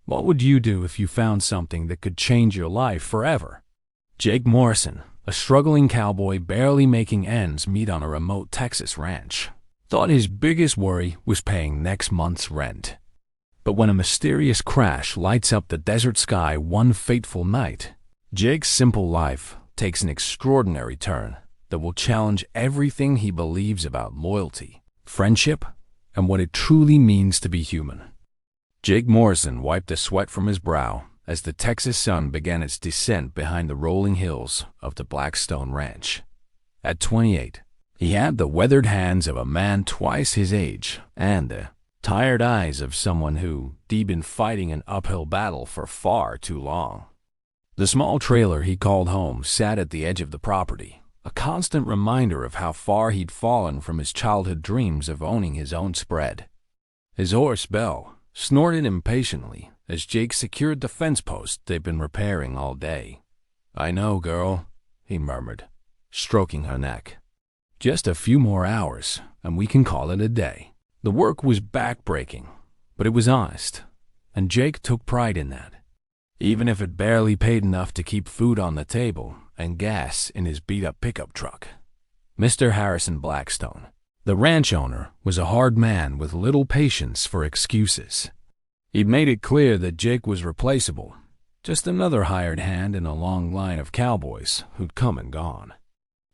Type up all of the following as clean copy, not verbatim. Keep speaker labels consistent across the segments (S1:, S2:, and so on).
S1: What would you do if you found something that could change your life forever? Jake Morrison, a struggling cowboy barely making ends meet on a remote Texas ranch, thought his biggest worry was paying next month's rent. But when a mysterious crash lights up the desert sky one fateful night, Jake's simple life takes an extraordinary turn that will challenge everything he believes about loyalty, friendship, and what it truly means to be human. Jake Morrison wiped the sweat from his brow as the Texas sun began its descent behind the rolling hills of the Blackstone Ranch. At 28, he had the weathered hands of a man twice his age and the tired eyes of someone who had been fighting an uphill battle for far too long. The small trailer he called home sat at the edge of the property, a constant reminder of how far he'd fallen from his childhood dreams of owning his own spread. His horse, Belle, snorted impatiently as Jake secured the fence post they'd been repairing all day. "I know, girl," he murmured, stroking her neck. "Just a few more hours, and we can call it a day." The work was back-breaking, but it was honest, and Jake took pride in that. Even if it barely paid enough to keep food on the table and gas in his beat-up pickup truck. Mr. Harrison Blackstone, the ranch owner, was a hard man with little patience for excuses. He'd made it clear that Jake was replaceable, just another hired hand in a long line of cowboys who'd come and gone.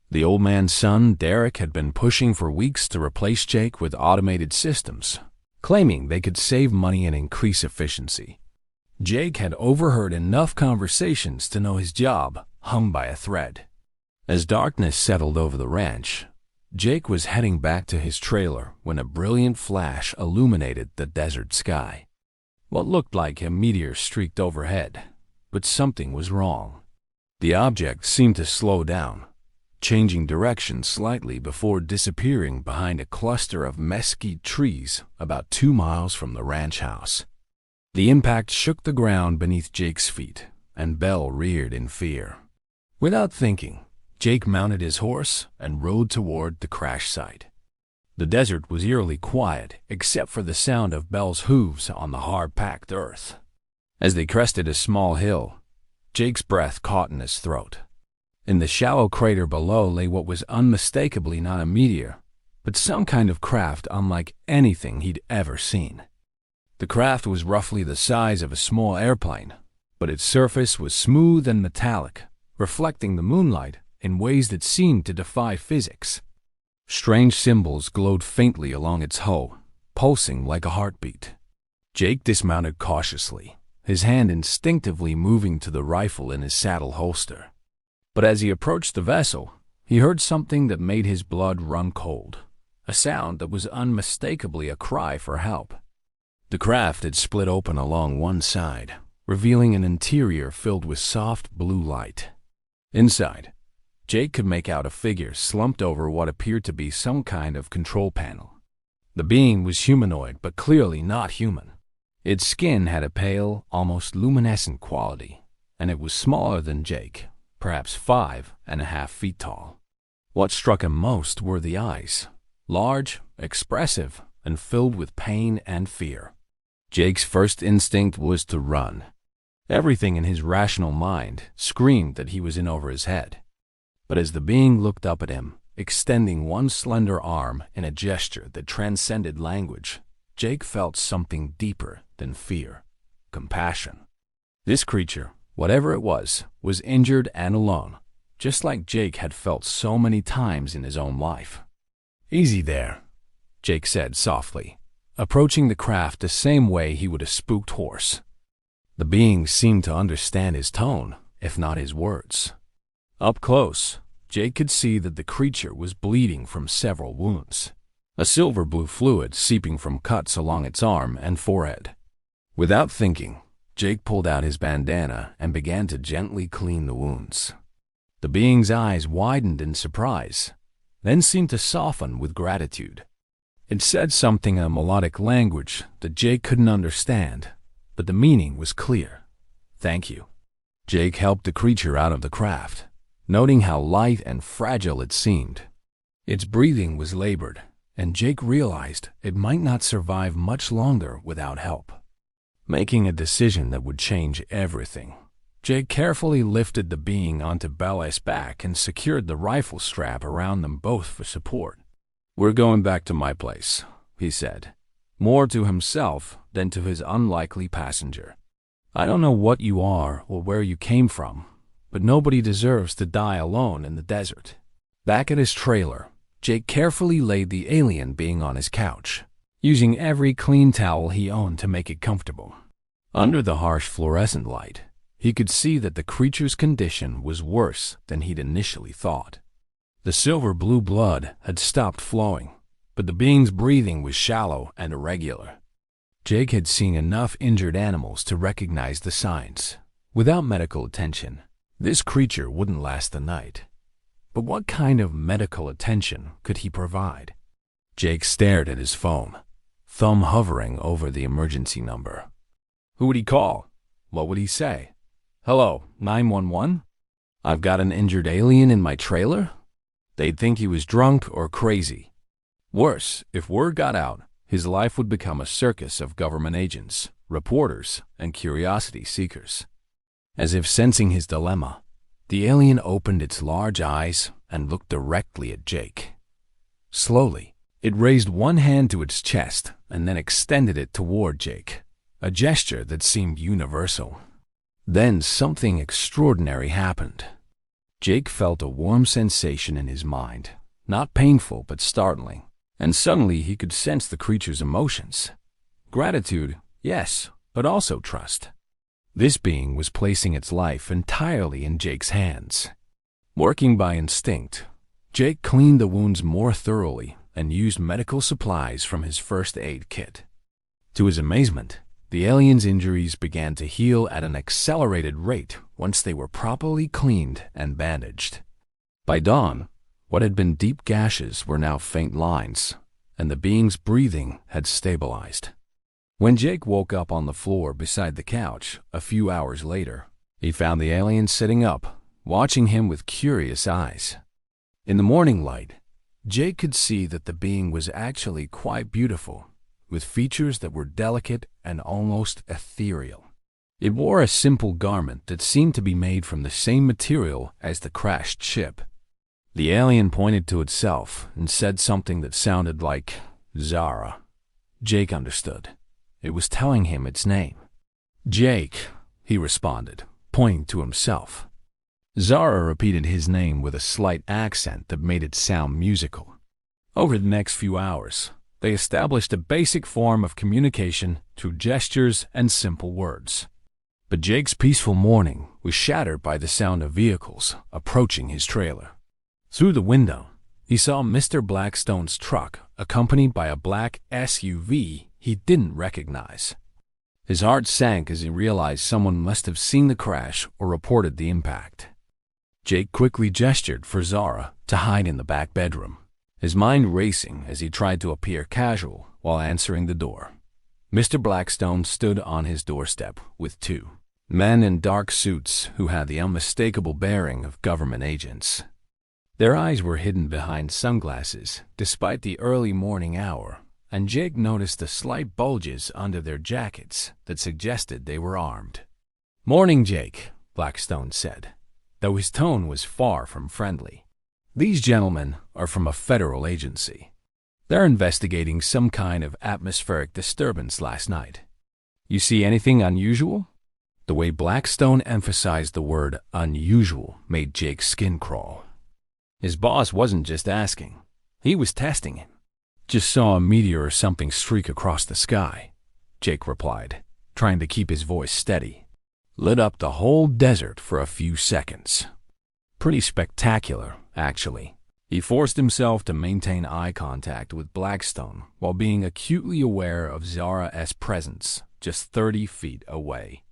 S1: The old man's son, Derek, had been pushing for weeks to replace Jake with automated systems, claiming they could save money and increase efficiency. Jake had overheard enough conversations to know his job hung by a thread. As darkness settled over the ranch, Jake was heading back to his trailer when a brilliant flash illuminated the desert sky. What looked like a meteor streaked overhead, but something was wrong. The object seemed to slow down, changing direction slightly before disappearing behind a cluster of mesquite trees about 2 miles from the ranch house. The impact shook the ground beneath Jake's feet, and Belle reared in fear. Without thinking, Jake mounted his horse and rode toward the crash site. The desert was eerily quiet, except for the sound of Belle's hooves on the hard-packed earth. As they crested a small hill, Jake's breath caught in his throat. In the shallow crater below lay what was unmistakably not a meteor, but some kind of craft unlike anything he'd ever seen. The craft was roughly the size of a small airplane, but its surface was smooth and metallic, reflecting the moonlight in ways that seemed to defy physics. Strange symbols glowed faintly along its hull, pulsing like a heartbeat. Jake dismounted cautiously, his hand instinctively moving to the rifle in his saddle holster. But as he approached the vessel, he heard something that made his blood run cold, a sound that was unmistakably a cry for help. The craft had split open along one side, revealing an interior filled with soft blue light. Inside, Jake could make out a figure slumped over what appeared to be some kind of control panel. The being was humanoid, but clearly not human. Its skin had a pale, almost luminescent quality, and it was smaller than Jake, perhaps 5.5 feet tall. What struck him most were the eyes, large, expressive, and filled with pain and fear. Jake's first instinct was to run. Everything in his rational mind screamed that he was in over his head. But as the being looked up at him, extending one slender arm in a gesture that transcended language, Jake felt something deeper than fear, compassion. This creature, whatever it was injured and alone, just like Jake had felt so many times in his own life. "Easy there," Jake said softly, approaching the craft the same way he would a spooked horse. The being seemed to understand his tone, if not his words. Up close, Jake could see that the creature was bleeding from several wounds, a silver-blue fluid seeping from cuts along its arm and forehead. Without thinking, Jake pulled out his bandana and began to gently clean the wounds. The being's eyes widened in surprise, then seemed to soften with gratitude. It said something in a melodic language that Jake couldn't understand, but the meaning was clear. "Thank you." Jake helped the creature out of the craft, noting how light and fragile it seemed. Its breathing was labored, and Jake realized it might not survive much longer without help. making a decision that would change everything. Jake carefully lifted the being onto Bella's back and secured the rifle strap around them both for support. "We're going back to my place," he said, more to himself than to his unlikely passenger. "I don't know what you are or where you came from, but nobody deserves to die alone in the desert." Back at his trailer, Jake carefully laid the alien being on his couch, using every clean towel he owned to make it comfortable. Under the harsh fluorescent light, he could see that the creature's condition was worse than he'd initially thought. The silver-blue blood had stopped flowing, but the being's breathing was shallow and irregular. Jake had seen enough injured animals to recognize the signs. Without medical attention, this creature wouldn't last the night. But what kind of medical attention could he provide? Jake stared at his phone, thumb hovering over the emergency number. Who would he call? What would he say? "Hello, 911? I've got an injured alien in my trailer?" They'd think he was drunk or crazy. Worse, if word got out, his life would become a circus of government agents, reporters, and curiosity seekers. As if sensing his dilemma, the alien opened its large eyes and looked directly at Jake. Slowly, it raised one hand to its chest and then extended it toward Jake, a gesture that seemed universal. Then something extraordinary happened. Jake felt a warm sensation in his mind, not painful but startling, and suddenly he could sense the creature's emotions. Gratitude, yes, but also trust. This being was placing its life entirely in Jake's hands. Working by instinct, Jake cleaned the wounds more thoroughly and used medical supplies from his first aid kit. To his amazement, the alien's injuries began to heal at an accelerated rate once they were properly cleaned and bandaged. By dawn, what had been deep gashes were now faint lines, and the being's breathing had stabilized. When Jake woke up on the floor beside the couch a few hours later, he found the alien sitting up, watching him with curious eyes. In the morning light, Jake could see that the being was actually quite beautiful, with features that were delicate and almost ethereal. It wore a simple garment that seemed to be made from the same material as the crashed ship. The alien pointed to itself and said something that sounded like Zara. Jake understood. It was telling him its name. "Jake," he responded, pointing to himself. Zara repeated his name with a slight accent that made it sound musical. Over the next few hours, they established a basic form of communication through gestures and simple words. But Jake's peaceful morning was shattered by the sound of vehicles approaching his trailer. Through the window, he saw Mr. Blackstone's truck accompanied by a black SUV he didn't recognize. His heart sank as he realized someone must have seen the crash or reported the impact. Jake quickly gestured for Zara to hide in the back bedroom, his mind racing as he tried to appear casual while answering the door. Mr. Blackstone stood on his doorstep with two men in dark suits who had the unmistakable bearing of government agents. Their eyes were hidden behind sunglasses despite the early morning hour, and Jake noticed the slight bulges under their jackets that suggested they were armed. "Morning, Jake," Blackstone said, though his tone was far from friendly. "These gentlemen are from a federal agency. They're investigating some kind of atmospheric disturbance last night. You see anything unusual?" The way Blackstone emphasized the word unusual made Jake's skin crawl. His boss wasn't just asking, he was testing him. "Just saw a meteor or something streak across the sky," Jake replied, trying to keep his voice steady. "Lit up the whole desert for a few seconds. Pretty spectacular, actually." He forced himself to maintain eye contact with Blackstone while being acutely aware of Zara's presence just 30 feet away.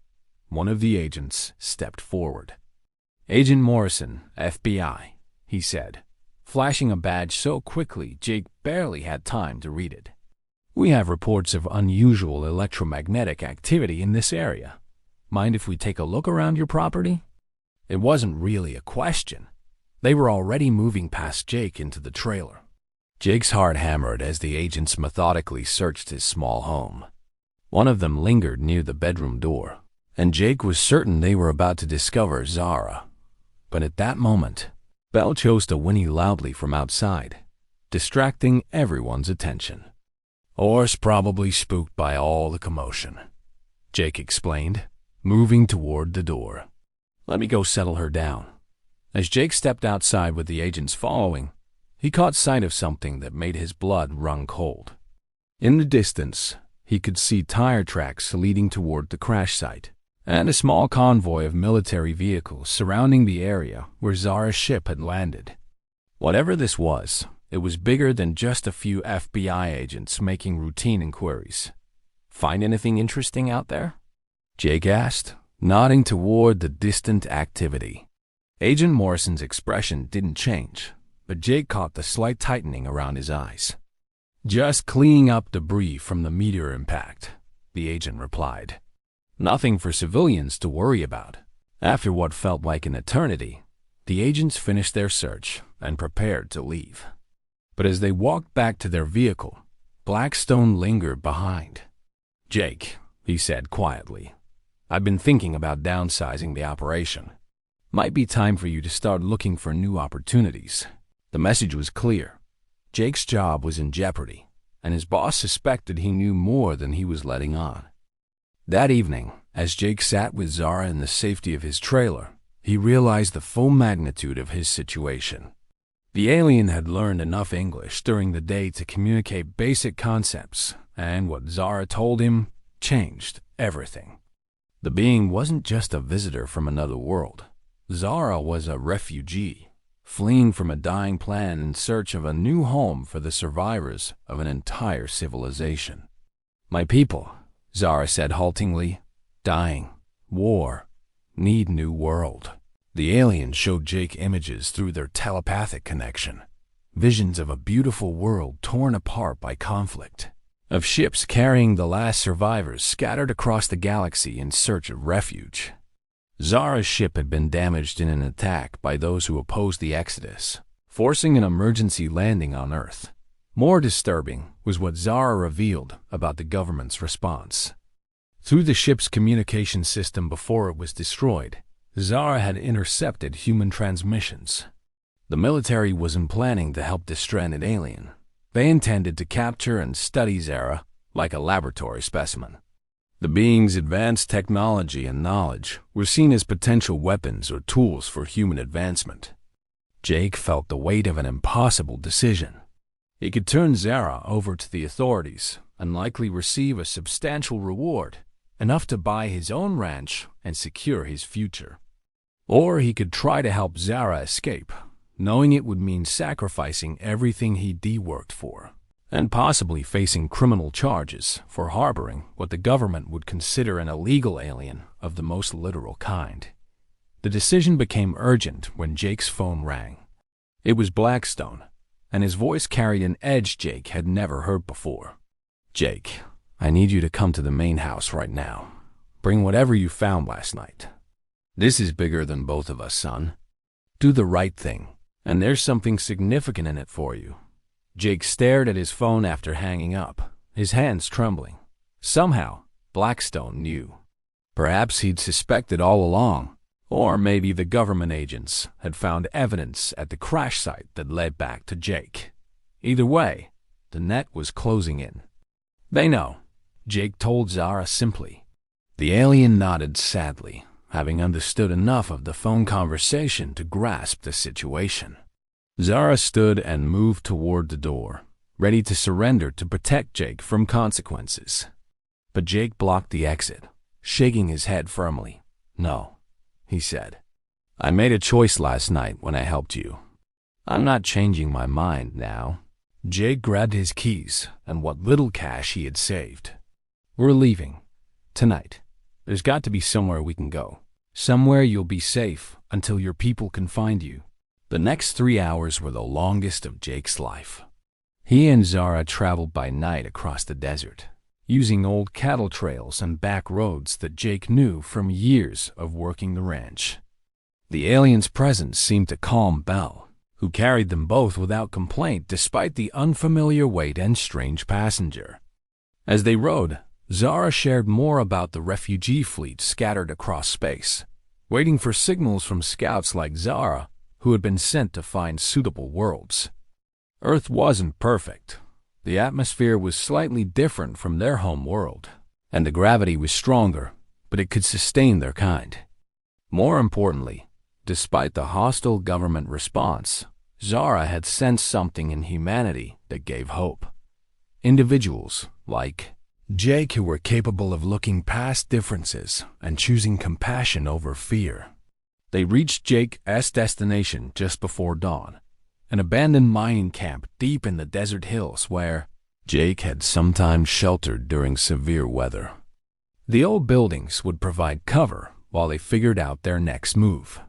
S1: One of the agents stepped forward. "Agent Morrison, FBI," he said, flashing a badge so quickly Jake barely had time to read it. "We have reports of unusual electromagnetic activity in this area. Mind if we take a look around your property?" It wasn't really a question. They were already moving past Jake into the trailer. Jake's heart hammered as the agents methodically searched his small home. One of them lingered near the bedroom door, and Jake was certain they were about to discover Zara. But at that moment, Belle chose to whinny loudly from outside, distracting everyone's attention. "Horse probably spooked by all the commotion," Jake explained, moving toward the door. "Let me go settle her down." As Jake stepped outside with the agents following, he caught sight of something that made his blood run cold. In the distance, he could see tire tracks leading toward the crash site, and a small convoy of military vehicles surrounding the area where Zara's ship had landed. Whatever this was, it was bigger than just a few FBI agents making routine inquiries. "Find anything interesting out there?" Jake asked, nodding toward the distant activity. Agent Morrison's expression didn't change, but Jake caught the slight tightening around his eyes. "Just cleaning up debris from the meteor impact," the agent replied. "Nothing for civilians to worry about." After what felt like an eternity, the agents finished their search and prepared to leave. But as they walked back to their vehicle, Blackstone lingered behind. "Jake," he said quietly, "I've been thinking about downsizing the operation. Might be time for you to start looking for new opportunities." The message was clear. Jake's job was in jeopardy, and his boss suspected he knew more than he was letting on. That evening, as Jake sat with Zara in the safety of his trailer, he realized the full magnitude of his situation. The alien had learned enough English during the day to communicate basic concepts, and what Zara told him changed everything. The being wasn't just a visitor from another world. Zara was a refugee, fleeing from a dying planet in search of a new home for the survivors of an entire civilization. "My people," Zara said haltingly, "dying, war, need new world." The alien showed Jake images through their telepathic connection, visions of a beautiful world torn apart by conflict, of ships carrying the last survivors scattered across the galaxy in search of refuge. Zara's ship had been damaged in an attack by those who opposed the Exodus, forcing an emergency landing on Earth. More disturbing was what Zara revealed about the government's response. Through the ship's communication system before it was destroyed, Zara had intercepted human transmissions. The military wasn't planning to help the stranded alien. They intended to capture and study Zara like a laboratory specimen. The being's advanced technology and knowledge were seen as potential weapons or tools for human advancement. Jake felt the weight of an impossible decision. He could turn Zara over to the authorities and likely receive a substantial reward, enough to buy his own ranch and secure his future. Or he could try to help Zara escape, knowing it would mean sacrificing everything he'd worked for, and possibly facing criminal charges for harboring what the government would consider an illegal alien of the most literal kind. The decision became urgent when Jake's phone rang. It was Blackstone, and his voice carried an edge Jake had never heard before. "Jake, I need you to come to the main house right now. Bring whatever you found last night. This is bigger than both of us, son. Do the right thing, and there's something significant in it for you." Jake stared at his phone after hanging up, his hands trembling. Somehow, Blackstone knew. Perhaps he'd suspected all along, or maybe the government agents had found evidence at the crash site that led back to Jake. Either way, the net was closing in. "They know," Jake told Zara simply. The alien nodded sadly, having understood enough of the phone conversation to grasp the situation. Zara stood and moved toward the door, ready to surrender to protect Jake from consequences. But Jake blocked the exit, shaking his head firmly. "No," he said. "I made a choice last night when I helped you. I'm not changing my mind now." Jake grabbed his keys and what little cash he had saved. "We're leaving. Tonight. There's got to be somewhere we can go. Somewhere you'll be safe until your people can find you." The next 3 hours were the longest of Jake's life. He and Zara traveled by night across the desert, using old cattle trails and back roads that Jake knew from years of working the ranch. The alien's presence seemed to calm Belle, who carried them both without complaint despite the unfamiliar weight and strange passenger. As they rode, Zara shared more about the refugee fleet scattered across space, waiting for signals from scouts like Zara, who had been sent to find suitable worlds. Earth wasn't perfect. The atmosphere was slightly different from their home world, and the gravity was stronger, but it could sustain their kind. More importantly, despite the hostile government response, Zara had sensed something in humanity that gave hope. Individuals like Jake who were capable of looking past differences and choosing compassion over fear. They reached Jake's destination just before dawn, an abandoned mining camp deep in the desert hills where Jake had sometimes sheltered during severe weather. The old buildings would provide cover while they figured out their next move.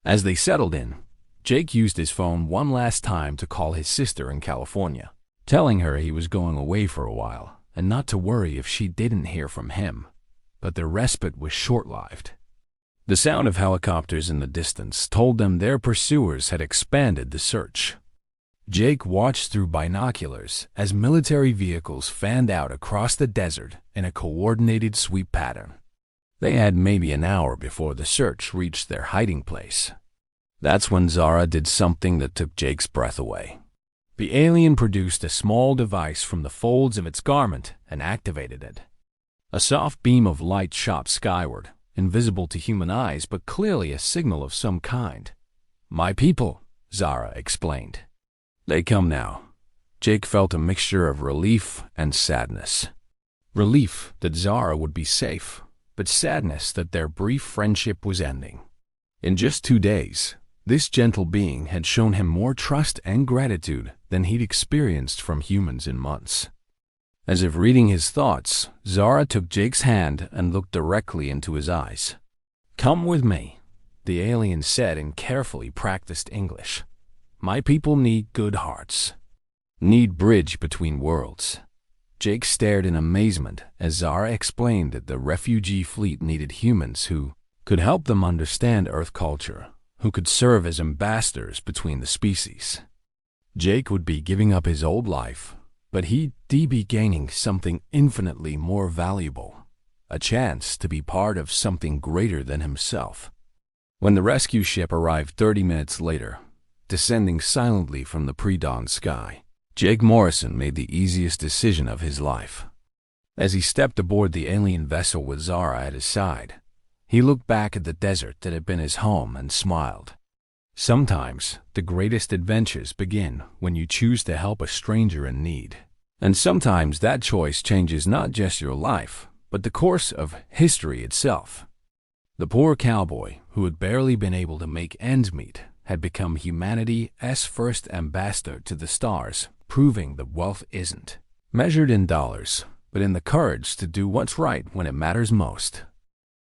S1: As they settled in, Jake used his phone one last time to call his sister in California, telling her he was going away for a while and not to worry if she didn't hear from him. But their respite was short-lived. The sound of helicopters in the distance told them their pursuers had expanded the search. Jake watched through binoculars as military vehicles fanned out across the desert in a coordinated sweep pattern. They had maybe an hour before the search reached their hiding place. That's when Zara did something that took Jake's breath away. The alien produced a small device from the folds of its garment and activated it. A soft beam of light shot skyward, invisible to human eyes but clearly a signal of some kind. "My people," Zara explained. "They come now." Jake felt a mixture of relief and sadness. Relief that Zara would be safe, but sadness that their brief friendship was ending. In just 2 days, this gentle being had shown him more trust and gratitude than he'd experienced from humans in months. As if reading his thoughts, Zara took Jake's hand and looked directly into his eyes. "Come with me," the alien said in carefully practiced English. "My people need good hearts. Need bridge between worlds." Jake stared in amazement as Zara explained that the refugee fleet needed humans who could help them understand Earth culture, who could serve as ambassadors between the species. Jake would be giving up his old life, but he'd be gaining something infinitely more valuable, a chance to be part of something greater than himself. When the rescue ship arrived 30 minutes later, descending silently from the pre-dawn sky, Jake Morrison made the easiest decision of his life. As he stepped aboard the alien vessel with Zara at his side, he looked back at the desert that had been his home and smiled. Sometimes, the greatest adventures begin when you choose to help a stranger in need. And sometimes that choice changes not just your life, but the course of history itself. The poor cowboy, who had barely been able to make ends meet, had become humanity's first ambassador to the stars, proving that wealth isn't measured in dollars, but in the courage to do what's right when it matters most.